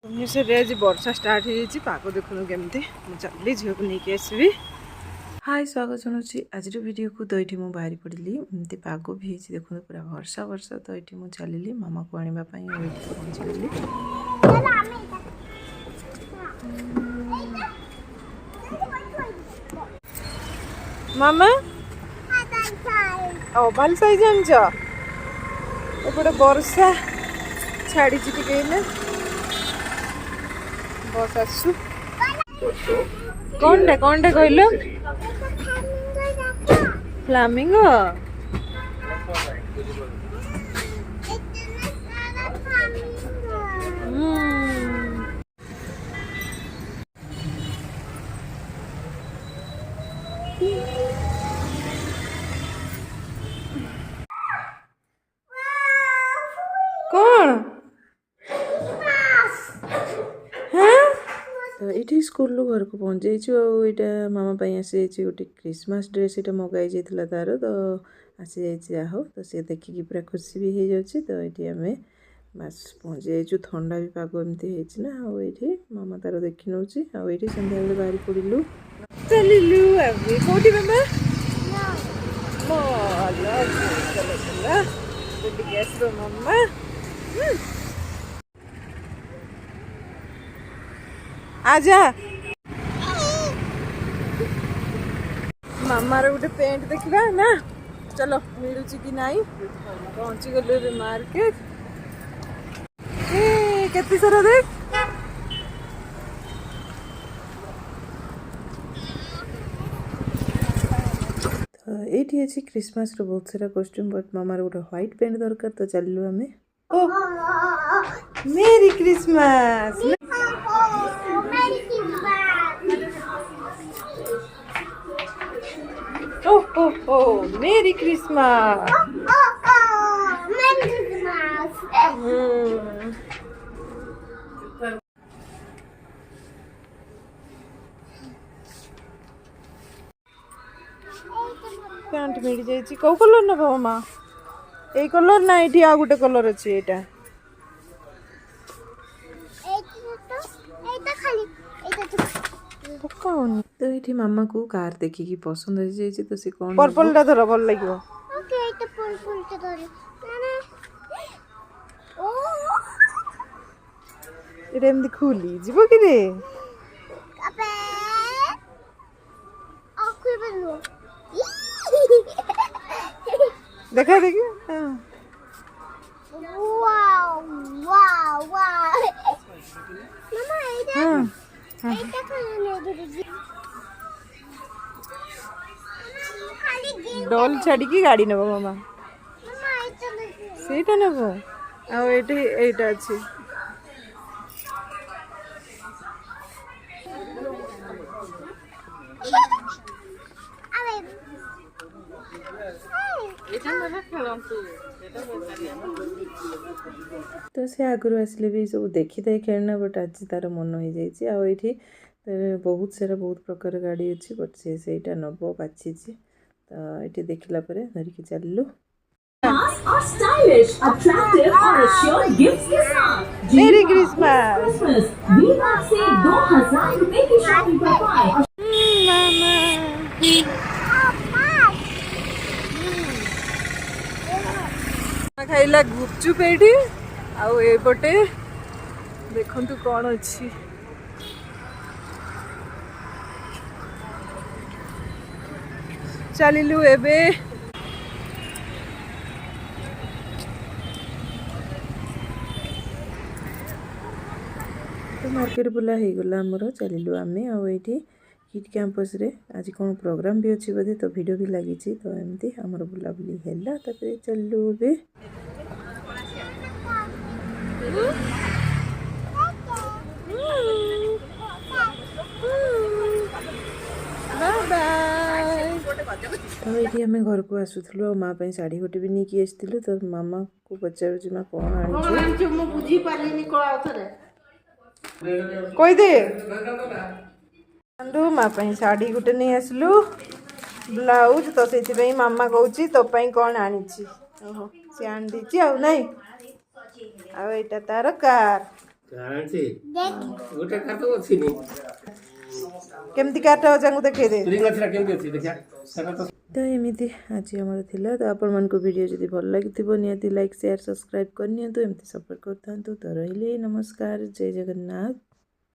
भुवनेश्वर आज वर्षा स्टार्ट हो पाग देखुन केमती मुझे झील को लेकिन आसबि। हाय स्वागत जनाऊँ आज वीडियो को। तो ये मुझे बाहरी पड़ी एमती पाग भी देखो पूरा वर्षा वर्षा। तो ये मुझे चलिए मामा को आने पहुँचीगली। मामा बाल साइज आनच एपटे वर्षा छाड़ी टे बस आसु कौन टे कहल फ्लामिंगो कौन तो ये स्कूल घर को पहुँच जाइए। मामा आसी गोटे क्रिसमस ड्रेस ये मगाई जाता तार तो आसी जा हो तो सी देखिकी पूरा खुशी भी हो जाए। तो ये आम बस पहुँच जाइए। थंडा भी पाग एमती होना ये मामा तार देखी नौ ये सन्ध्या बेले बाहरी पड़ू चलू कौटी मामा चलो मामा आजा मामार गोटे पेंट देखा ना चलो मिलूँ कि नाई पहुँची गलु मार्केट केते सारा देख तो ये अच्छी क्रिसमस बहुत सारा कॉस्ट्यूम बट मामार गोटे व्हाइट पेंट दरकार। तो चलू आम मेरी क्रिसमस मेरी क्रिसमस पैंट मिल जाए कौ कलर नब मामा ये कलर ना ये आ गोटे कलर अच्छे यहाँ तो ये मामा को कार देखिकी पसंद हो जाए। तो सी कौन पर्पल टा धर भल लगे ये एमती खुली जीव कि देखा देखिए डॉल छाड़ी की गाड़ी नब मामा सेटा नब आईटा अच्छे तो से आगु आसिले भी सब देखी था खेलना बट आज तार मन हो जाए। बहुत सारा बहुत प्रकार गाड़ी अच्छी बट सेटा नब बाची तो ये देखला धरिकी चलू मेरी क्रिसमस खाइला गुपचुप ये आउटे देखु कौन अच्छी चलू एबे तो मार्केट बुला हो गला आमर चलू आम आईटी किड कैंपस रे आज कौन प्रोग्राम भी अच्छी बोधे तो वीडियो भी लगी। तो एमती आमर बुलाबुली है तापर चलू ए तो ये आम घर को आसुलु माँ शाढ़ी गोटे भी नहीं आसलु। तो मामा को पचार माँ कौन आदे माँ शाढ़ी गोटे नहीं आसलु ब्लाउज तो से मामा कौची तो कौन आनी सी आन दी नाई आईटा तार कार गोटे काट अच्छी केमती काट जांगु देखै दे रिंग अच्छा केमती अच्छी देखिया सेटा तो तो एमती आज आमर थिला तो आपण मन को वीडियो जदी भल लागिथिबो नियति लाइक शेयर सब्सक्राइब करनियंतु एमती सपोर्ट करथांतु तो रहिले नमस्कार जय जगन्नाथ।